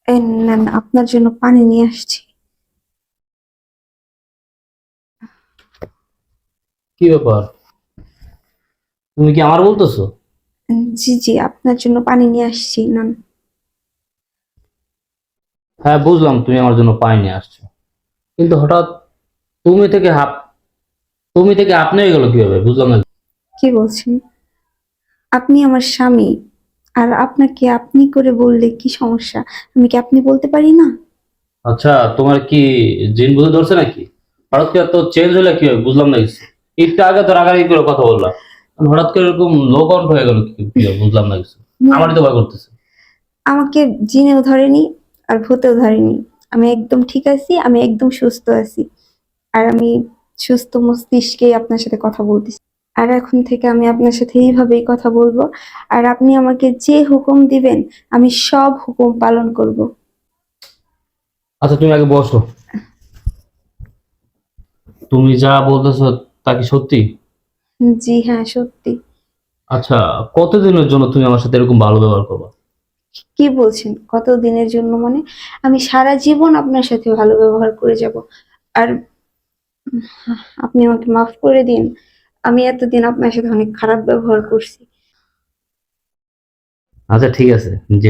এই নেন, আপনার জন্য পানি নিয়ে আসছি। কি ব্যাপার? তুমি কি আমার বলতেছো? জি জি, আপনার জন্য পানি নিয়ে আসছি, নেন। হ্যাঁ, বুঝলাম তুমি আমার জন্য পানি নিয়ে আসছো, কিন্তু হঠাৎ তুমি থেকে হাফ তুমি থেকে আপনি হয়ে গেল কিভাবে, বুঝলাম না। কি বলছেন? আপনি আমার স্বামী, আর আপনাকে আপনি করে বললে কি সমস্যা? আমি কি আপনি বলতে পারি না? আচ্ছা, তোমার কি জিন বুঝে ধরছে নাকি? হঠাৎ করে এত চেঞ্জ হলে কি হবে, বুঝলাম না কিছু। একটু আগে তো রাগারাগি করে কথা বললাম, হঠাৎ করে এরকম লো কণ্ঠ হয়ে গেল, কি হবে, বুঝলাম না কিছু। আমারই তো ভয় করতেছে। আমাকে জিনেও ধরেনি, আর ভূতেও ধরেনি। আমি একদম ঠিক আছি, আমি একদম সুস্থ আছি। আর আমি সুস্থ মস্তিষ্কে আপনার সাথে কথা বলতেছি। আর এখন থেকে আমি আপনার সাথে এইভাবেই কথা বলবো। আর আপনি আমাকে যে হুকুম দিবেন, আমি সব হুকুম পালন করব। আচ্ছা, তুমি আগে বসো। তুমি যা বলতেছো তা কি সত্যি? জি হ্যাঁ, সত্যি। আচ্ছা, কতদিনের জন্য তুমি আমার সাথে এরকম ভালো ব্যবহার করবে? কি বলছেন কত দিনের জন্য? মানে আমি সারা জীবন আপনার সাথে ভালো ব্যবহার করে যাব। আর আপনি আমাকে মাফ করে দিন। আমি এতদিন আপনার সাথে অনেক খারাপ ব্যবহার করছি। আচ্ছা, ঠিক আছে। যে